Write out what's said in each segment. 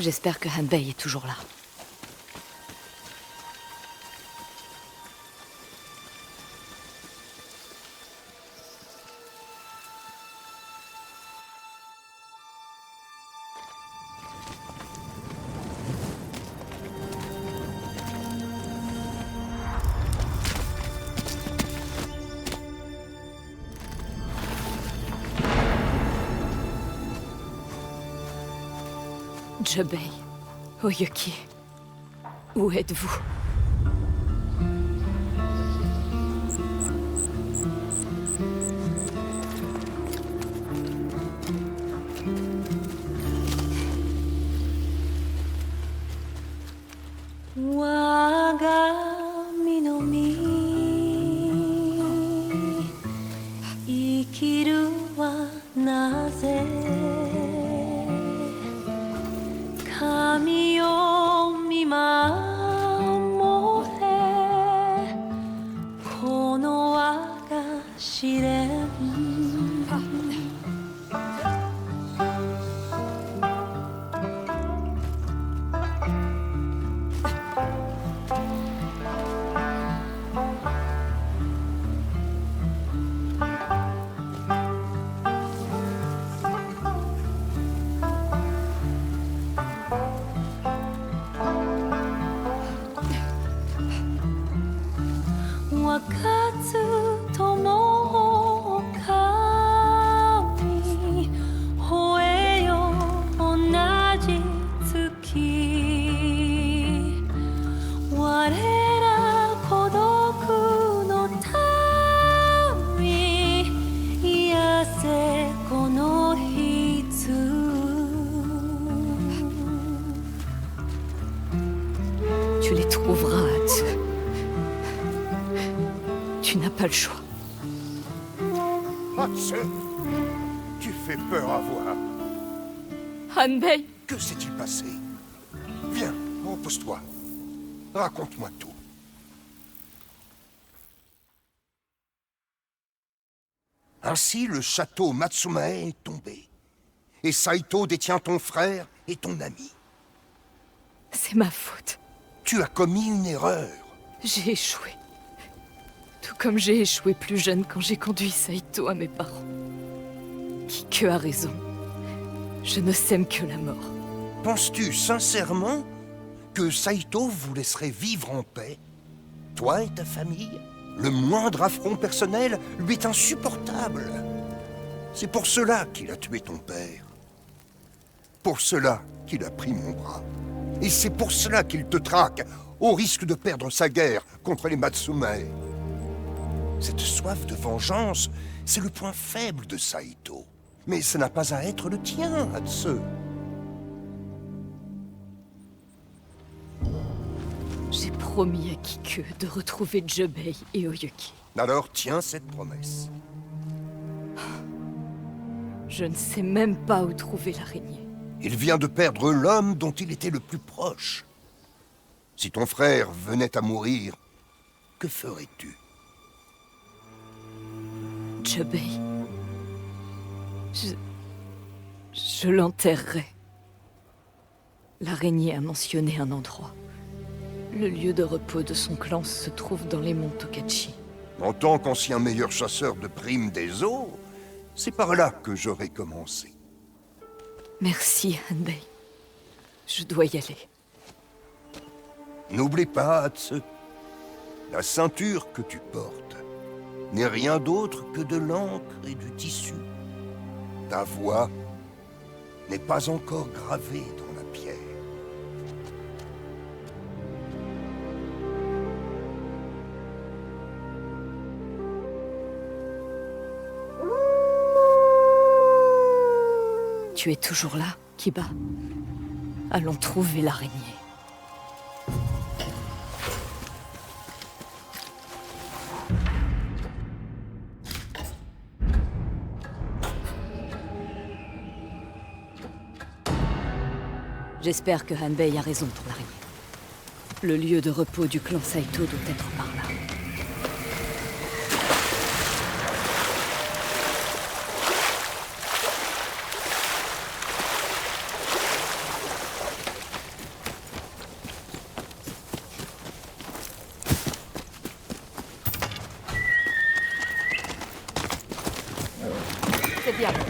J'espère que Hanbei est toujours là. Jubei, Oyuki, où êtes-vous? Tu les trouveras, Hatsu. Tu n'as pas le choix. Hatsu, tu fais peur à voir. Hanbei! Que s'est-il passé? Viens, repose-toi. Raconte-moi tout. Ainsi, le château Matsumae est tombé. Et Saito détient ton frère et ton ami. C'est ma faute. Tu as commis une erreur. J'ai échoué. Tout comme j'ai échoué plus jeune quand j'ai conduit Saito à mes parents. Qui que a raison. Je ne sème que la mort. Penses-tu sincèrement que Saito vous laisserait vivre en paix? Toi et ta famille? Le moindre affront personnel lui est insupportable. C'est pour cela qu'il a tué ton père. Pour cela qu'il a pris mon bras. Et c'est pour cela qu'il te traque, au risque de perdre sa guerre contre les Matsumae. Cette soif de vengeance, c'est le point faible de Saito. Mais ça n'a pas à être le tien, Hatsu. J'ai promis à Kiku de retrouver Jubei et Oyuki. Alors tiens cette promesse. Je ne sais même pas où trouver l'araignée. Il vient de perdre l'homme dont il était le plus proche. Si ton frère venait à mourir, que ferais-tu? Jubei... Je l'enterrerai. L'araignée a mentionné un endroit. Le lieu de repos de son clan se trouve dans les monts Tokachi. En tant qu'ancien meilleur chasseur de primes des eaux, c'est par là que j'aurais commencé. Merci, Hanbei. Je dois y aller. N'oublie pas, Hatsu, la ceinture que tu portes n'est rien d'autre que de l'encre et du tissu. Ta voix n'est pas encore gravée dans la pierre. Tu es toujours là, Kiba. Allons trouver l'araignée. J'espère que Hanbei a raison pour l'araignée. Le lieu de repos du clan Saito doit être par là. C'est bien, Moro.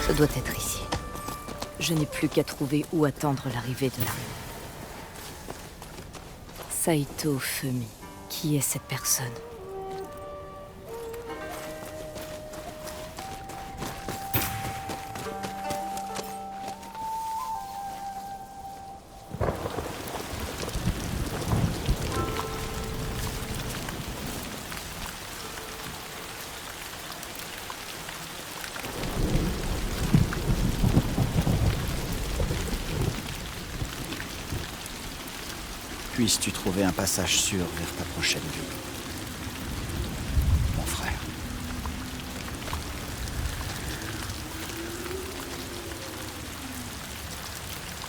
Ça doit être ici. Je n'ai plus qu'à trouver où attendre l'arrivée de l'armée. Saito Fumi. Qui est cette personne? Puisses-tu trouver un passage sûr vers ta prochaine vie, mon frère.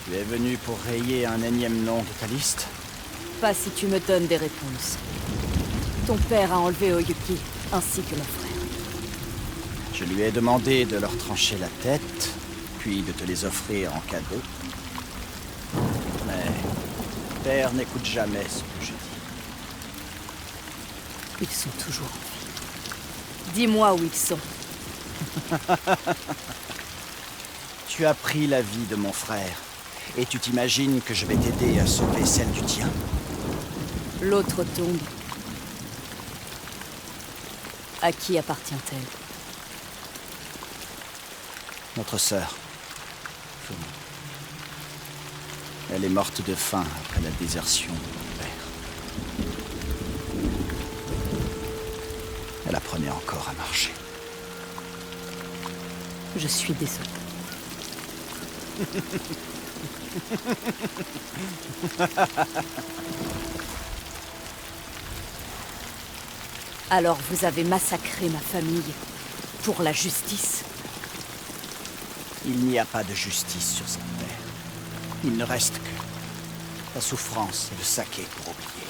Tu es venu pour rayer un énième nom de ta liste? Pas si tu me donnes des réponses. Ton père a enlevé Oyuki, ainsi que mon frère. Je lui ai demandé de leur trancher la tête, puis de te les offrir en cadeau. Mais père n'écoute jamais ce que je dis. Ils sont toujours en vie. Dis-moi où ils sont. Tu as pris la vie de mon frère, et tu t'imagines que je vais t'aider à sauver celle du tien? L'autre tombe. À qui appartient-elle? Notre sœur. Fumi. Elle est morte de faim après la désertion de mon père. Elle apprenait encore à marcher. Je suis désolée. Alors vous avez massacré ma famille pour la justice? Il n'y a pas de justice sur cette terre. Il ne reste que la souffrance et le saké pour oublier.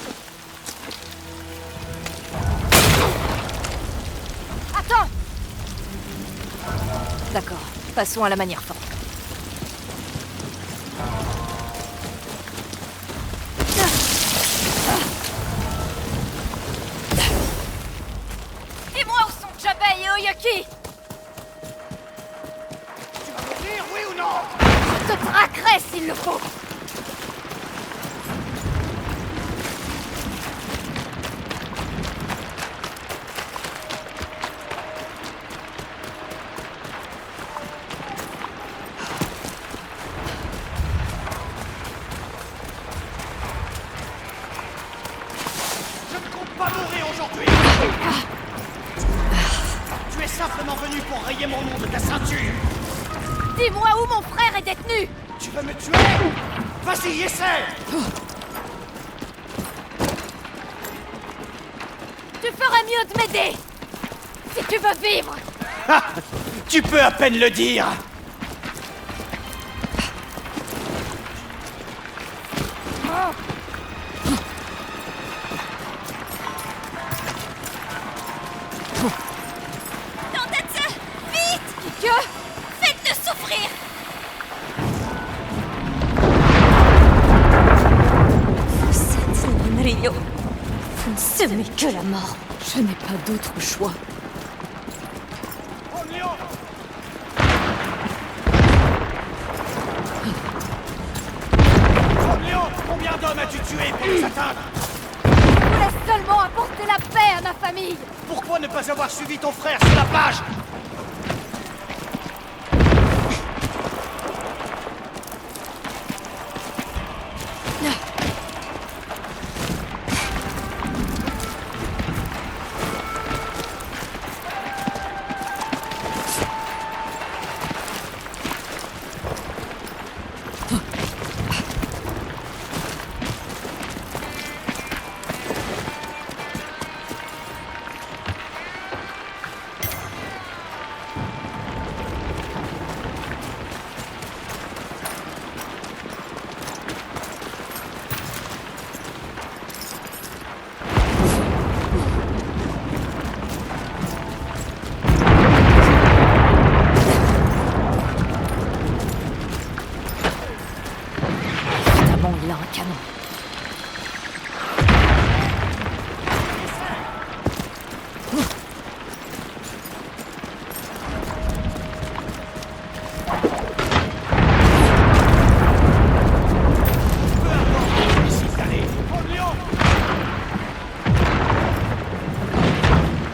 Attends! D'accord, passons à la manière forte. Dis-moi où sont Jabei et Oyuki! Tu vas me dire oui ou non? Je te traquerai s'il le faut! Je ne compte pas mourir aujourd'hui. Tu es simplement venu pour rayer mon nom de ta ceinture. Dis-moi où mon frère est détenu! Tu veux me tuer? Vas-y, essaie. Tu ferais mieux de m'aider! Si tu veux vivre! Tu peux à peine le dire. Nantetsu! Vite! Que? Faites-le souffrir! Vous êtes Nonryo. Vous ne semez que la mort. Je n'ai pas d'autre choix. Léon, combien d'hommes as-tu tué pour nous atteindre? Je voulais seulement apporter la paix à ma famille! Pourquoi ne pas avoir suivi ton frère sur la plage?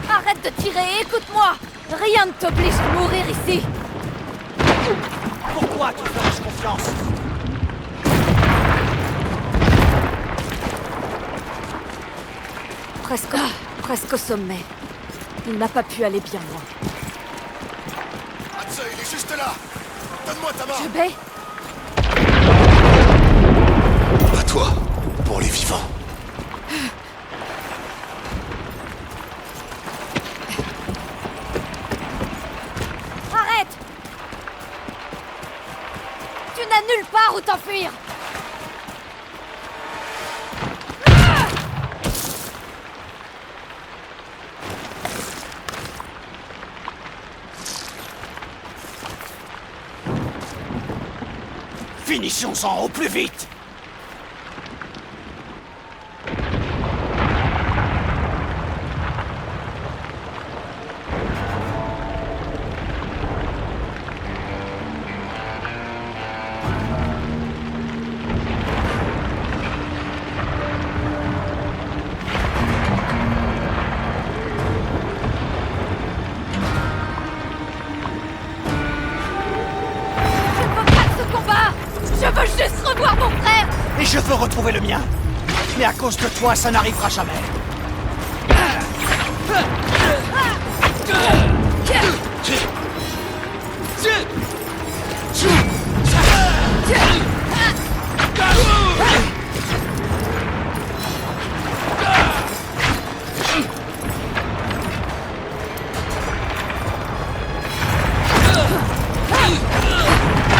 Arrête de tirer, écoute-moi! Rien ne t'oblige à mourir ici! Pourquoi tu ferais confiance? Presque au sommet. Il n'a pas pu aller bien loin. Hatze, il est juste là. Donne-moi ta main. Je vais... À toi, pour les vivants. Arrête! Tu n'as nulle part où t'enfuir! Finissons-en au plus vite! Je veux juste revoir mon frère! Et je veux retrouver le mien. Mais à cause de toi, ça n'arrivera jamais.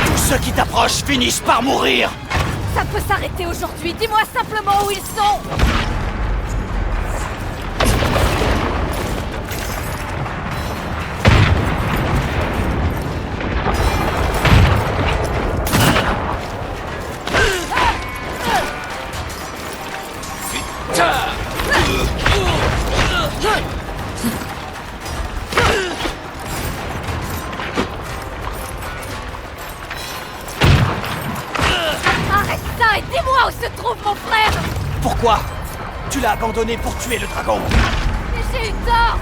Tous ceux qui t'approchent finissent par mourir. Ça peut s'arrêter aujourd'hui, dis-moi simplement où ils sont! Arrête ça et dis-moi où se trouve mon frère! Pourquoi? Tu l'as abandonné pour tuer le dragon. Mais j'ai eu tort!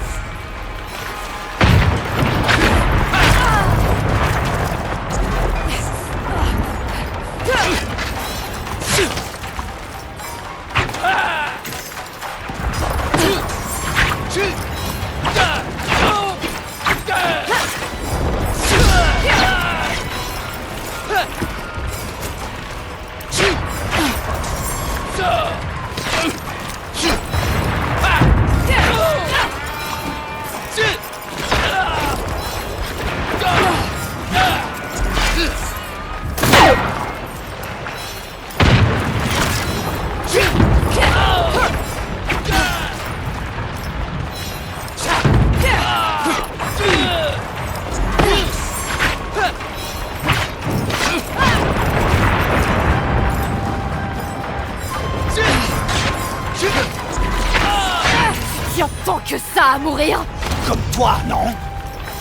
Tiens tant que ça à mourir! Comme toi, non?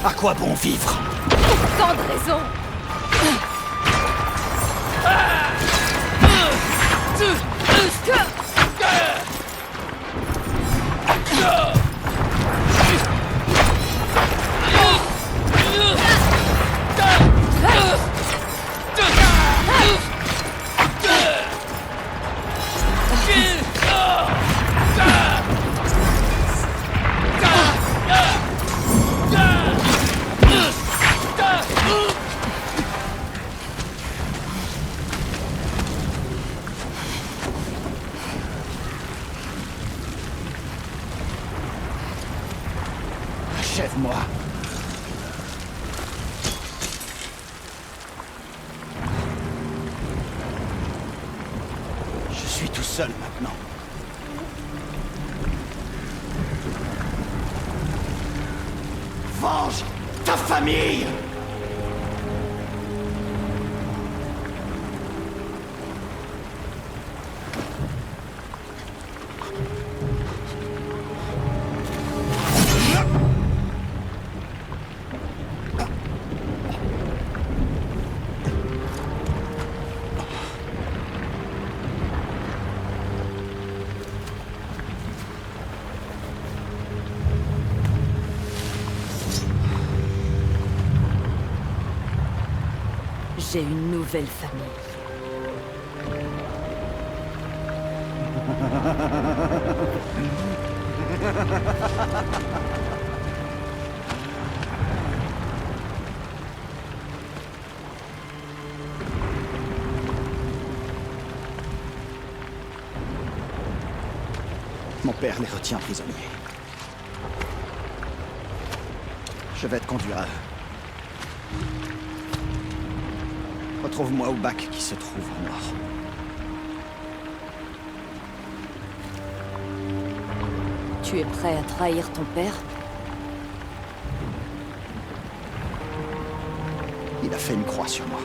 À quoi bon vivre? Pour tant de raisons! Achève-moi. Je suis tout seul maintenant. Venge ta famille! J'ai une nouvelle famille. Mon père les retient prisonniers. Je vais te conduire à eux. Retrouve-moi au bac qui se trouve au nord. Tu es prêt à trahir ton père? Il a fait une croix sur moi.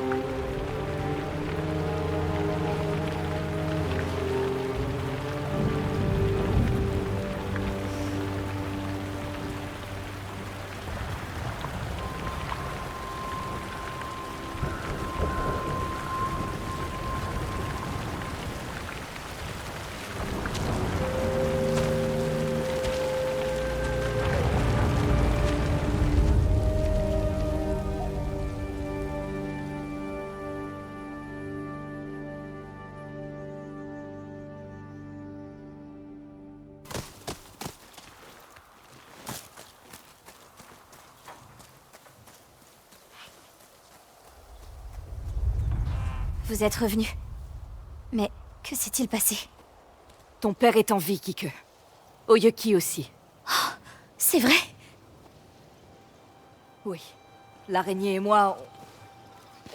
Vous êtes revenu. Mais que s'est-il passé? Ton père est en vie, Kike. Oyuki aussi. C'est vrai? Oui. L'araignée et moi,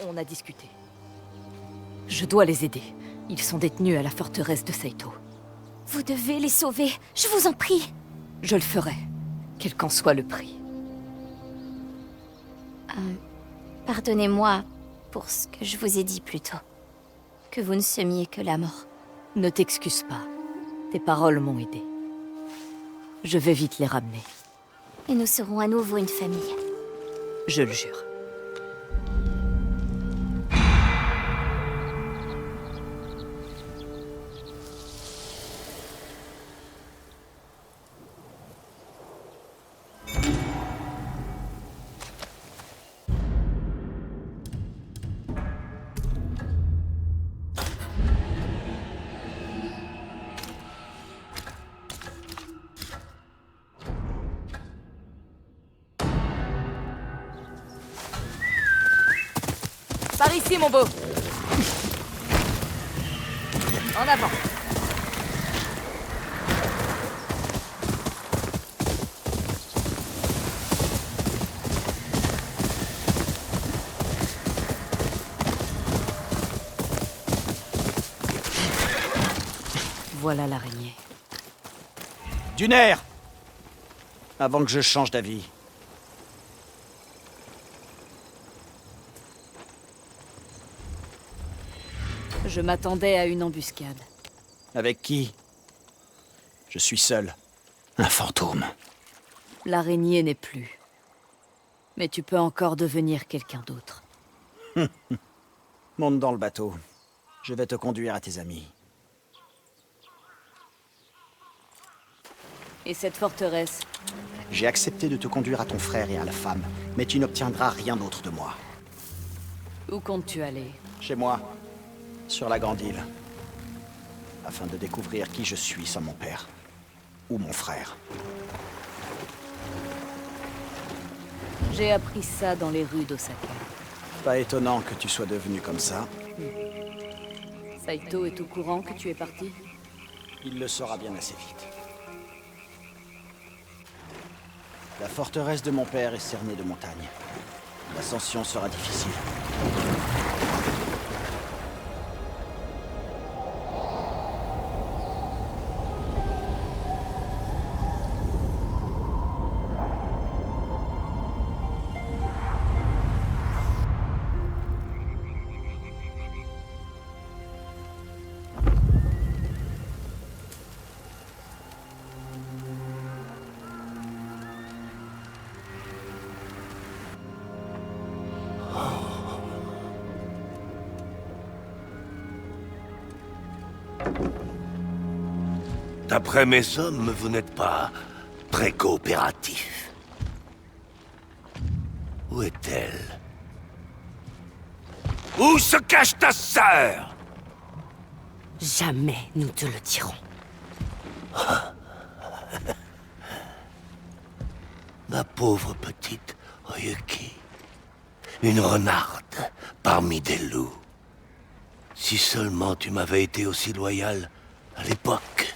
on a discuté. Je dois les aider. Ils sont détenus à la forteresse de Saito. Vous devez les sauver, je vous en prie. Je le ferai, quel qu'en soit le prix. Pardonnez-moi pour ce que je vous ai dit plus tôt. Que vous ne semiez que la mort. Ne t'excuse pas. Tes paroles m'ont aidé. Je vais vite les ramener. Et nous serons à nouveau une famille. Je le jure. Par ici, mon beau. En avant. Voilà l'araignée. Du nerf! Avant que je change d'avis. Je m'attendais à une embuscade. Avec qui? Je suis seul. Un fantôme. L'araignée n'est plus. Mais tu peux encore devenir quelqu'un d'autre. Monte dans le bateau. Je vais te conduire à tes amis. Et cette forteresse? J'ai accepté de te conduire à ton frère et à la femme, mais tu n'obtiendras rien d'autre de moi. Où comptes-tu aller? Chez moi, sur la Grande Île, afin de découvrir qui je suis sans mon père, ou mon frère. J'ai appris ça dans les rues d'Osaka. Pas étonnant que tu sois devenu comme ça. Saito est au courant que tu es parti? Il le saura bien assez vite. La forteresse de mon père est cernée de montagnes. L'ascension sera difficile. D'après mes hommes, vous n'êtes pas très coopératif. Où est-elle? Où se cache ta sœur? Jamais nous te le dirons. Ma pauvre petite Oyuki. Une renarde parmi des loups. Si seulement tu m'avais été aussi loyal à l'époque.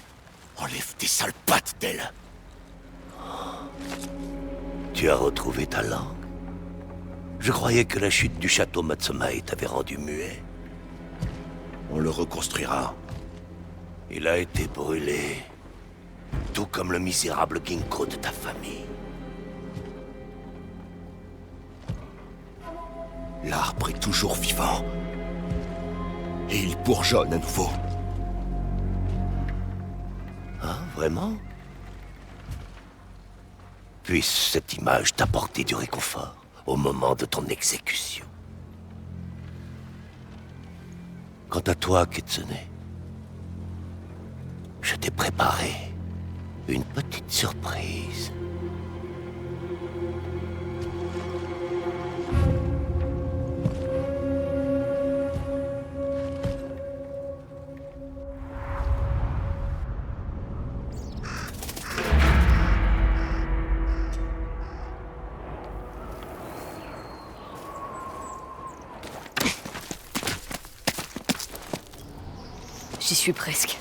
Enlève tes sales pattes d'elle. Tu as retrouvé ta langue? Je croyais que la chute du château Matsumae t'avait rendu muet. On le reconstruira. Il a été brûlé. Tout comme le misérable Ginkgo de ta famille. L'arbre est toujours vivant. Et il bourgeonne à nouveau. Ah, vraiment? Puisse cette image t'apporter du réconfort au moment de ton exécution. Quant à toi, Kitsune, je t'ai préparé une petite surprise. J'y suis presque.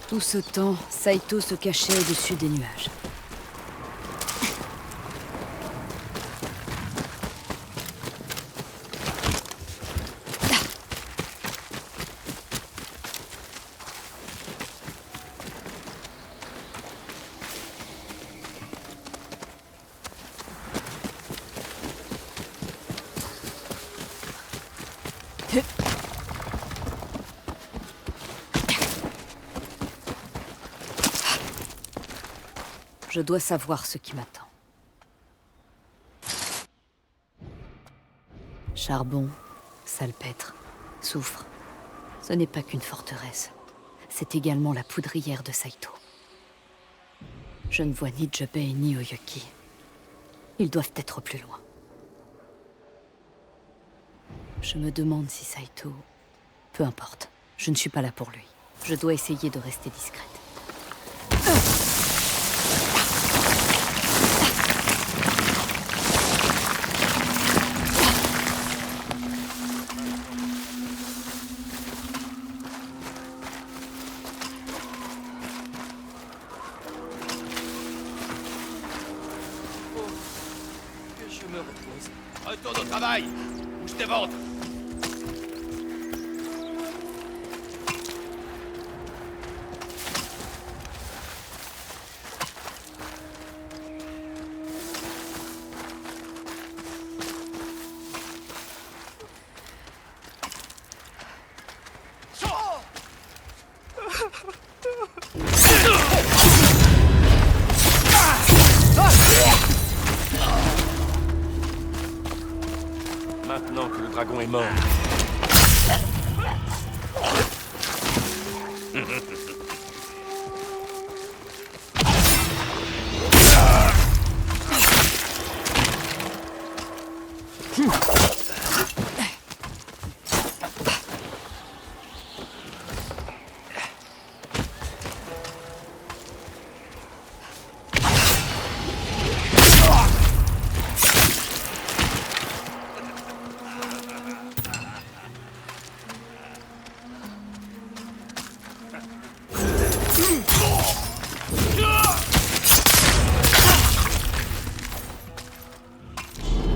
Tout ce temps, Saito se cachait au-dessus des nuages. Je dois savoir ce qui m'attend. Charbon, salpêtre, soufre. Ce n'est pas qu'une forteresse. C'est également la poudrière de Saito. Je ne vois ni Jubei ni Oyuki. Ils doivent être plus loin. Je me demande si Saito... Peu importe, je ne suis pas là pour lui. Je dois essayer de rester discrète. Je me repose. Retourne au travail. Bouge tes ventres. Maintenant que le dragon est mort.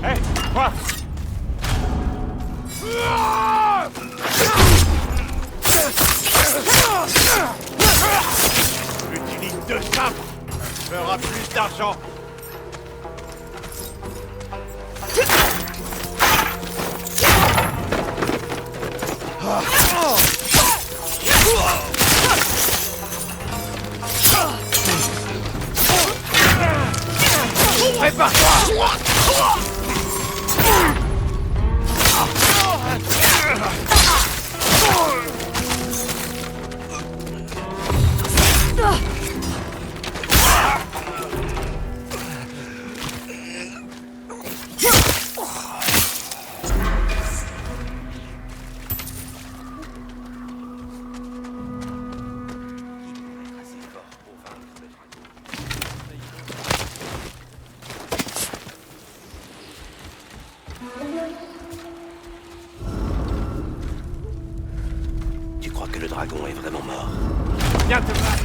Hé, quoi? Utilise deux sapes. Fera plus d'argent. Prépare-toi! le dragon est vraiment mort. Viens te battre.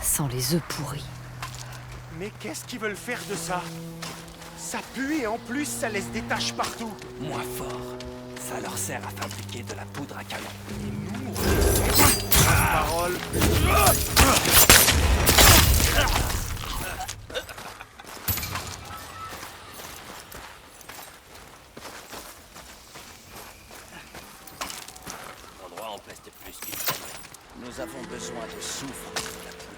Sans les œufs pourris. Mais qu'est-ce qu'ils veulent faire de ça? Ça pue et en plus ça laisse des taches partout. Moins fort. Ça leur sert à fabriquer de la poudre à canon. Et nous, Parole. l'endroit en peste plus qu'il faudrait. Nous avons besoin de soufre pour la poudre.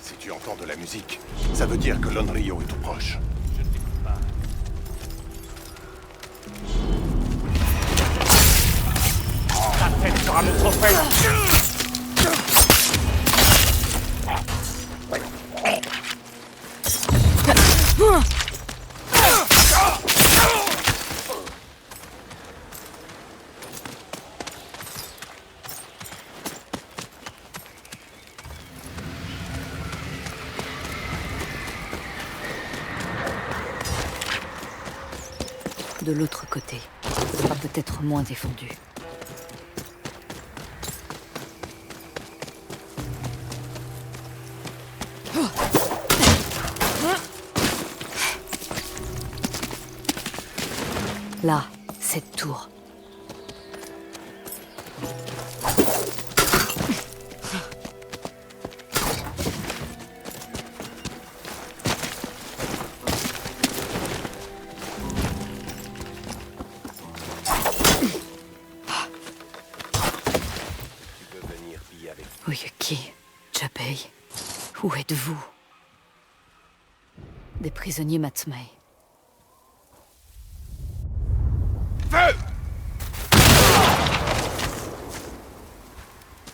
Si tu entends de la musique, ça veut dire que Lonrio est tout proche. Je ne t'écoute pas. Ta tête sera mon trophée. De l'autre côté, ce sera peut-être moins défendu. Là, cette tour. Oyuki, Jabei, où êtes-vous? Des prisonniers Matsumae. Feu!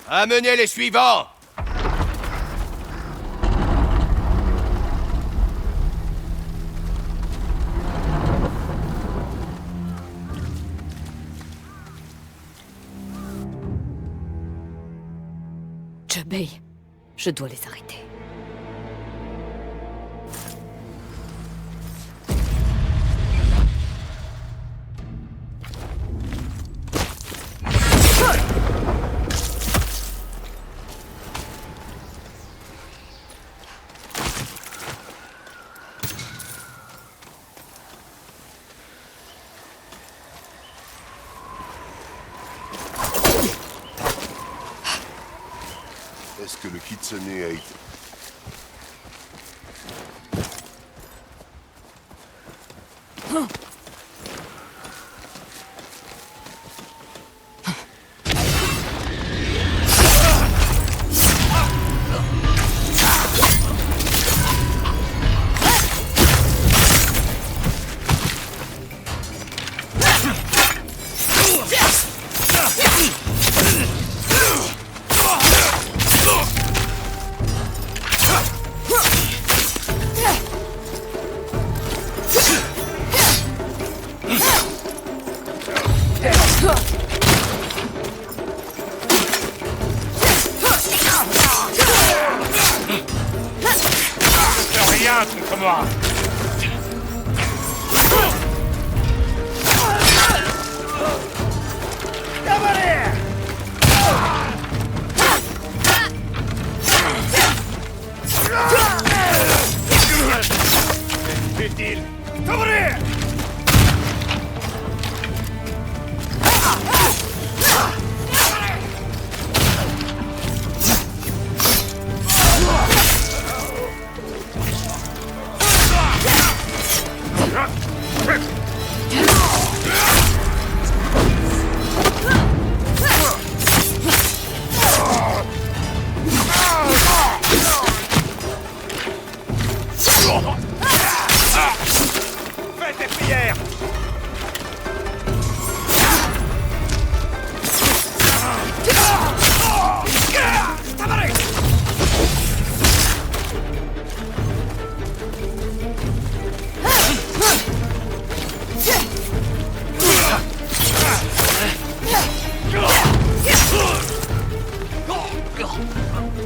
Amenez les suivants! Jabei, je dois les arrêter. Est-ce que le Kitsune a été... rien contre moi. Utile. T'ouvrir. Fais tes prières.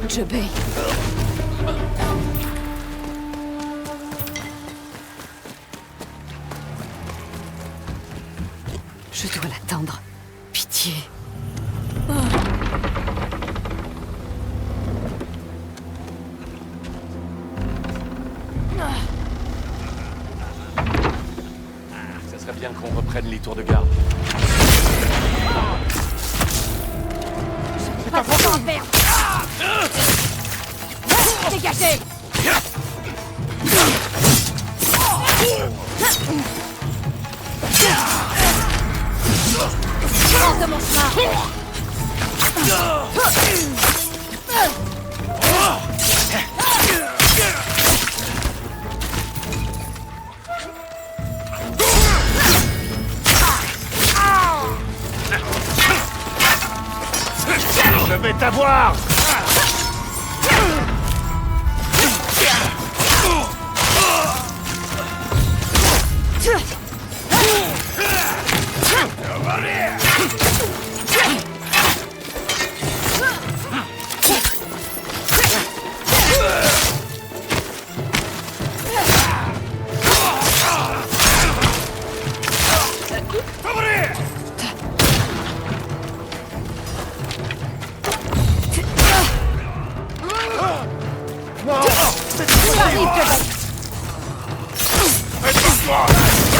Jebei. Je dois l'atteindre. Pitié. Ça serait bien qu'on reprenne les tours de garde. Pas de temps à perdre. Dégagez. Sors de mon chemin. Je vais t'avoir.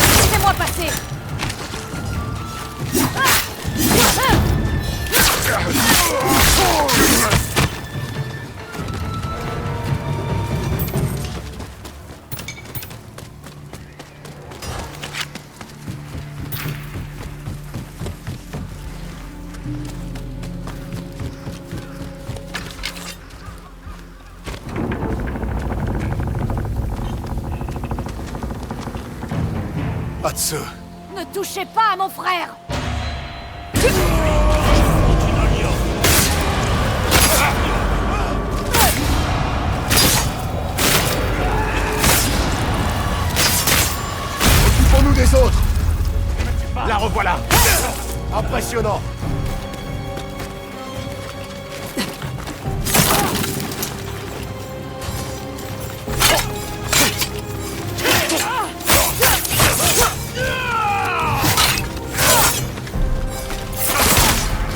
Laissez-moi passer. Atsu. Ne touchez pas à mon frère. Occupons-nous des autres. La revoilà. Impressionnant.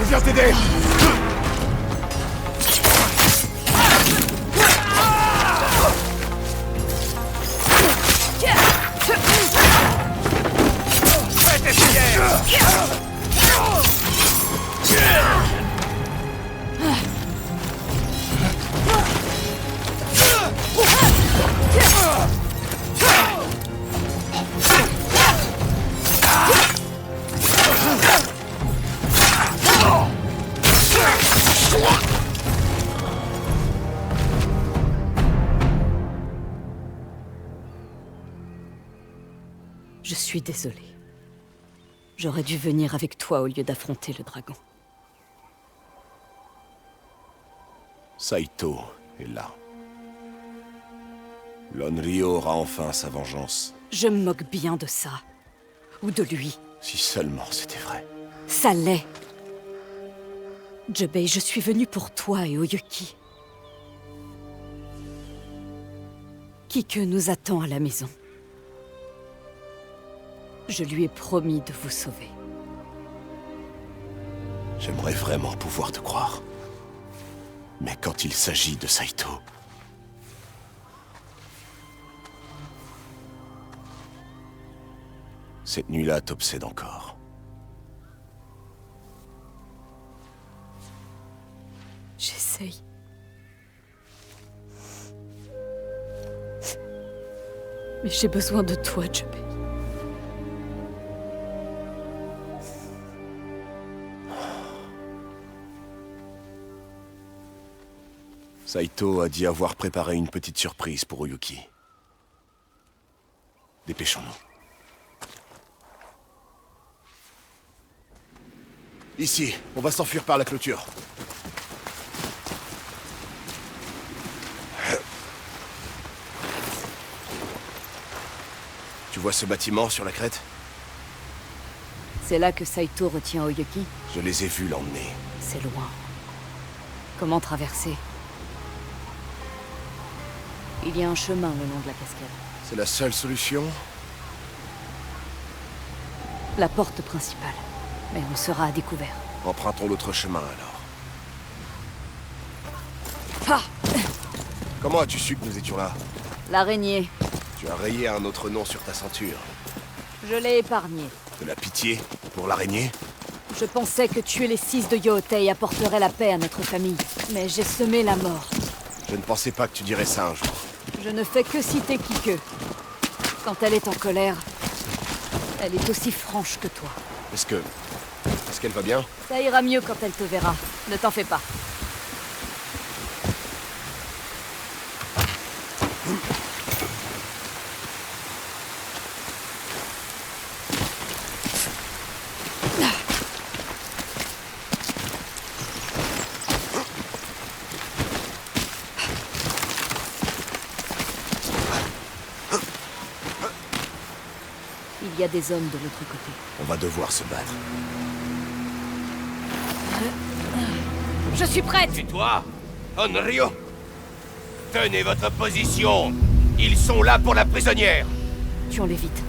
Je viens t'aider. Fais tes prières. Je suis désolée. J'aurais dû venir avec toi au lieu d'affronter le dragon. Saito est là. L'Onryo aura enfin sa vengeance. Je me moque bien de ça. Ou de lui. Si seulement c'était vrai. Ça l'est. Jebei, je suis venue pour toi et Oyuki. Kike nous attend à la maison. Je lui ai promis de vous sauver. J'aimerais vraiment pouvoir te croire. Mais quand il s'agit de Saito... Cette nuit-là t'obsède encore. J'essaye. Mais j'ai besoin de toi, Jubei. Saito a dit avoir préparé une petite surprise pour Oyuki. Dépêchons-nous. Ici, on va s'enfuir par la clôture. Tu vois ce bâtiment sur la crête? C'est là que Saito retient Oyuki? Je les ai vus l'emmener. C'est loin. Comment traverser? Il y a un chemin le long de la cascade. C'est la seule solution? La porte principale. Mais on sera à découvert. Empruntons l'autre chemin alors. Ah! Comment as-tu su que nous étions là? L'araignée. Tu as rayé un autre nom sur ta ceinture. Je l'ai épargnée. De la pitié pour l'araignée? Je pensais que tuer les 6 de Yootei apporterait la paix à notre famille. Mais j'ai semé la mort. Je ne pensais pas que tu dirais ça un jour. Je ne fais que citer Kike. Quand elle est en colère, elle est aussi franche que toi. Est-ce qu'elle va bien? Ça ira mieux quand elle te verra. Ne t'en fais pas. Il y a des hommes de l'autre côté. On va devoir se battre. Je suis prête! C'est toi, Onryo? Tenez votre position. Ils sont là pour la prisonnière. Tuons-les vite.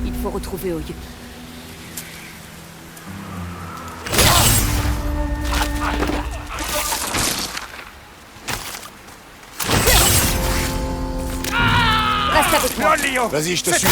Il faut retrouver Oyuki. Reste avec moi. Vas-y, je te suis.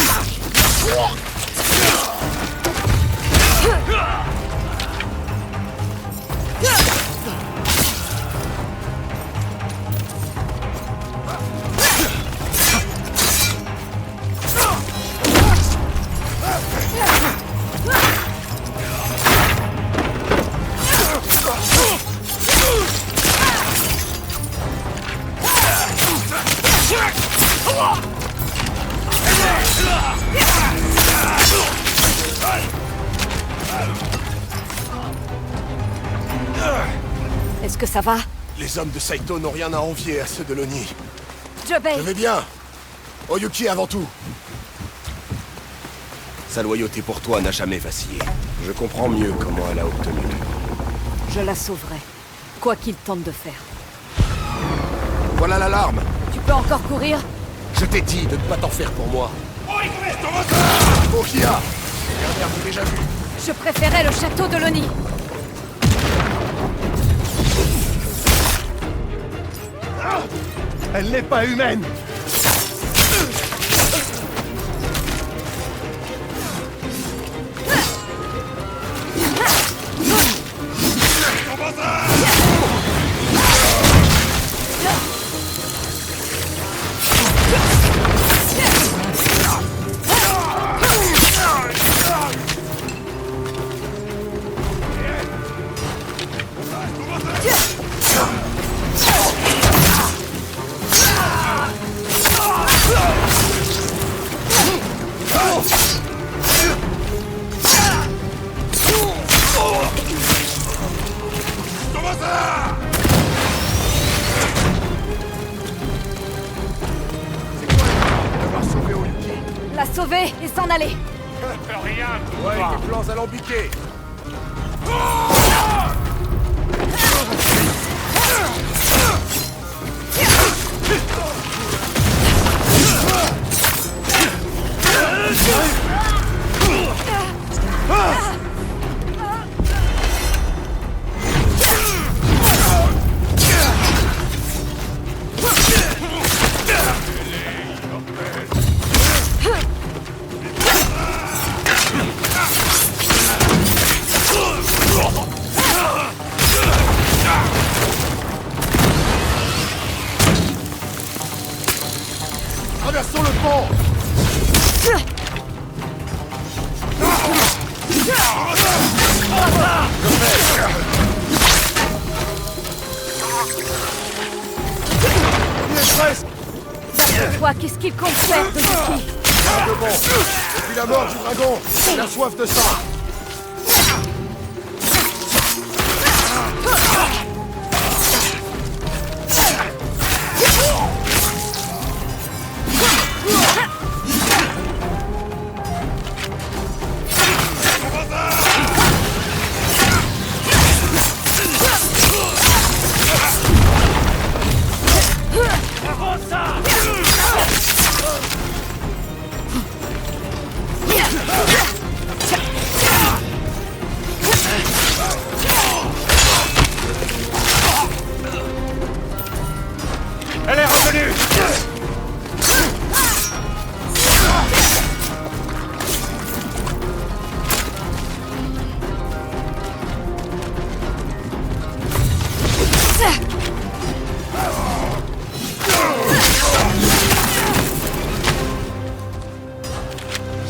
Est-ce que ça va? Les hommes de Saito n'ont rien à envier à ceux de l'Oni. Jubei! Je vais bien. Oyuki avant tout. Sa loyauté pour toi n'a jamais vacillé. Je comprends mieux comment elle a obtenu. Je la sauverai. Quoi qu'il tente de faire. Voilà l'alarme. Tu peux encore courir? Je t'ai dit de ne pas t'en faire pour moi. Okia! Regardez, déjà vu. Je préférais le château de l'Oni. Elle n'est pas humaine! La sauver et s'en aller. Ouais, des plans alambiqués. presque. D'après toi, qu'est-ce qu'il compte faire de Yuki? Rien de bon. Depuis la mort du dragon, il a soif de sang. Elle est revenue.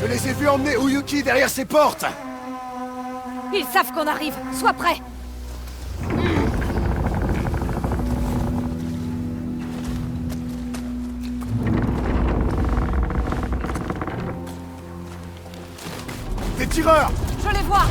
Je les ai vus emmener Uyuki derrière ces portes. Ils savent qu'on arrive. Sois prêt. Des tireurs. Je les vois.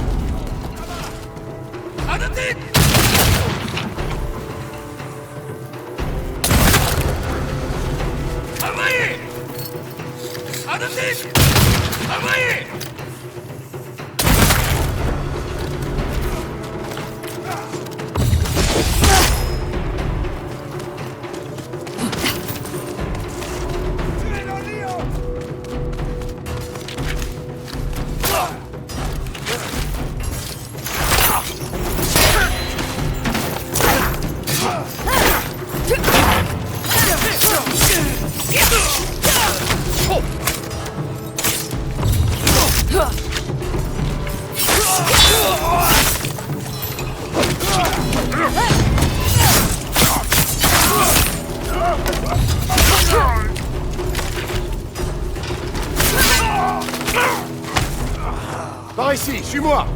Par ici, suis-moi.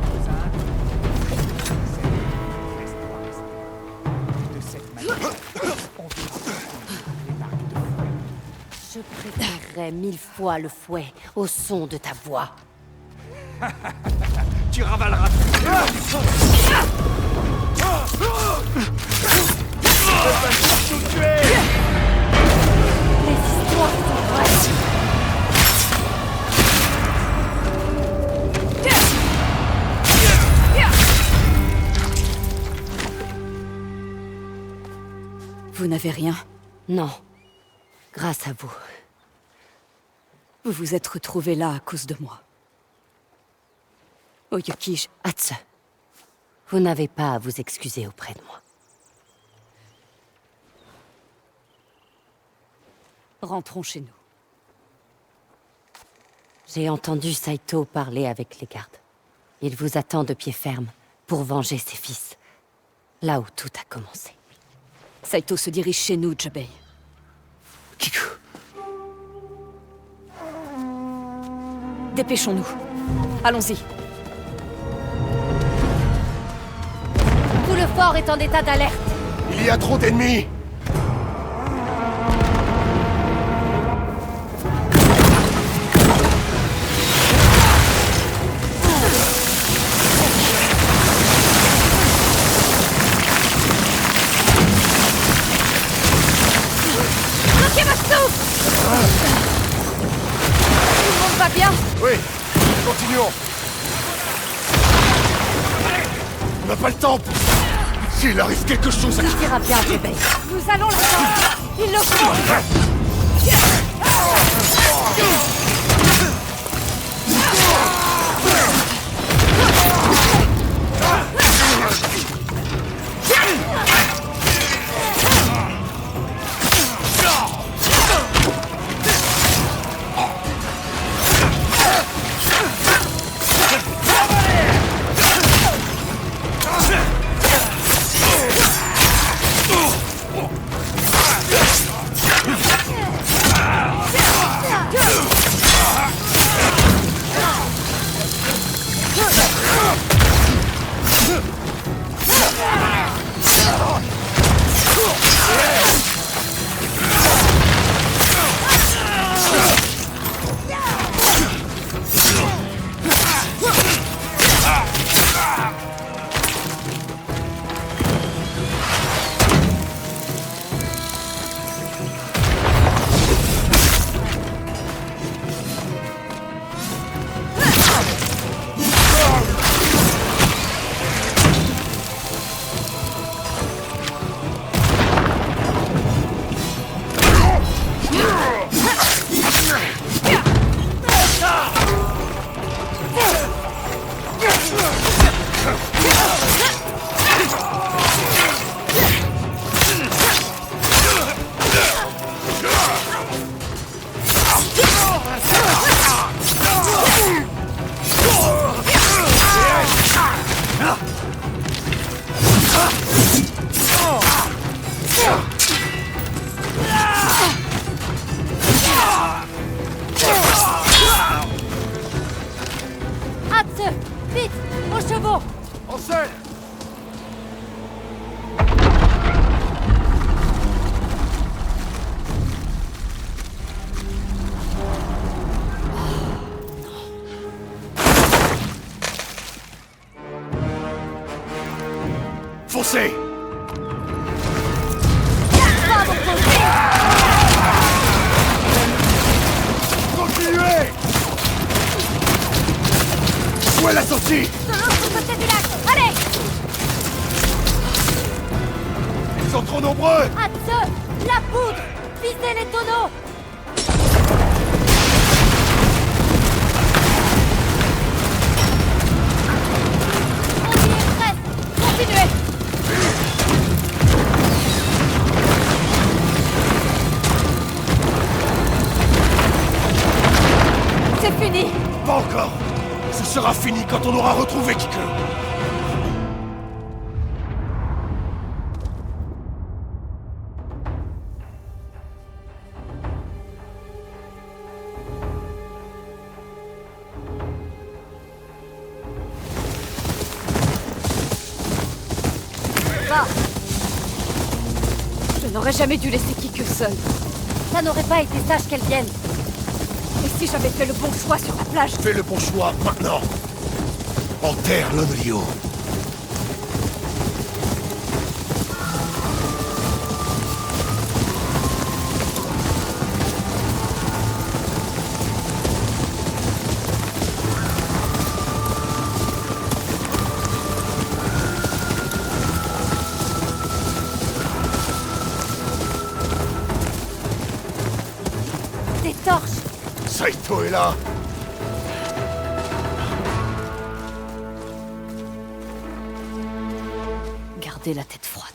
Je préférerais 1000 fois le fouet au son de ta voix. Tu ravaleras. Les histoires sont vraies. Vous n'avez rien? Non. Grâce à vous. Vous vous êtes retrouvés là à cause de moi. Oyuki, Atsu. Vous n'avez pas à vous excuser auprès de moi. rentrons chez nous. J'ai entendu Saito parler avec les gardes. Il vous attend de pied ferme pour venger ses fils. Là où tout a commencé. Saito se dirige chez nous, Jabei. Kiku. Dépêchons-nous. Allons-y. Tout le fort est en état d'alerte. Il y a trop d'ennemis. Tout le monde va bien? Oui, continuons. On n'a pas le temps. S'il arrive quelque chose à... Tout ira bien, Jabei. Nous allons l'attendre. Il le faut. Hâte! Vite! Aux chevaux! En selle! Foncez! Continuez! Où est la sortie? De l'autre côté du lac! Allez! Ils sont trop nombreux! Hâte! La poudre! Visez les tonneaux! On y est presque! Continuez! C'est fini! Pas encore! Ce sera fini quand on aura retrouvé Kike. Va! Je n'aurais jamais dû laisser Kike seule. Ça n'aurait pas été sage qu'elle vienne. Et si j'avais fait le bon choix sur la plage? Fais le bon choix maintenant! Enterre l'Onryo! Des torches! Saito est là! Gardez la tête froide.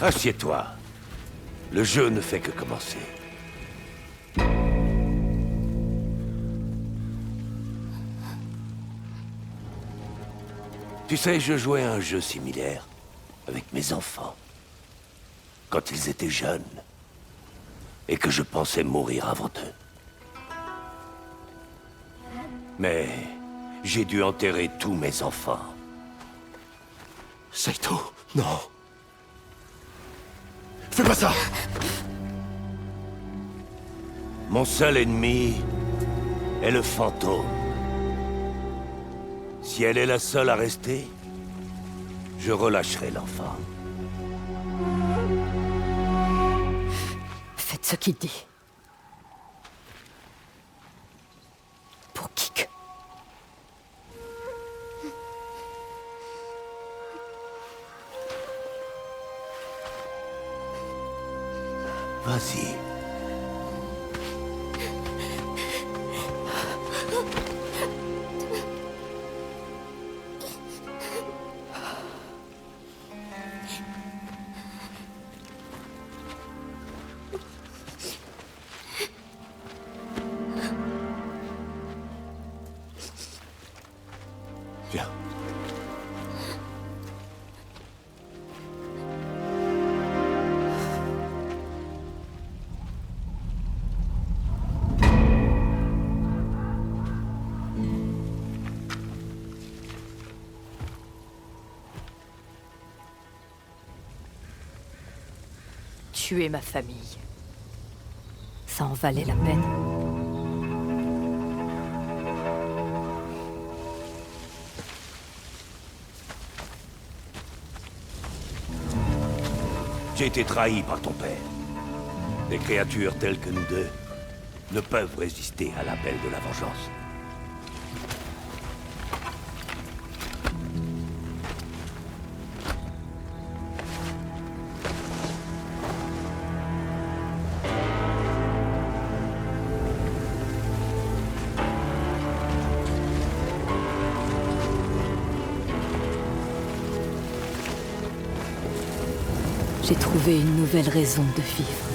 Assieds-toi. Le jeu ne fait que commencer. Tu sais, je jouais à un jeu similaire avec mes enfants. Quand ils étaient jeunes. Et que je pensais mourir avant eux. Mais j'ai dû enterrer tous mes enfants. Saito, non. Fais pas ça! Mon seul ennemi est le fantôme. Si elle est la seule à rester, je relâcherai l'enfant. Faites ce qu'il dit. Pour Kike. Vas-y. Viens. Tuer ma famille. Ça en valait la peine. J'ai été trahi par ton père. Des créatures telles que nous deux ne peuvent résister à l'appel de la vengeance. J'ai trouvé une nouvelle raison de vivre.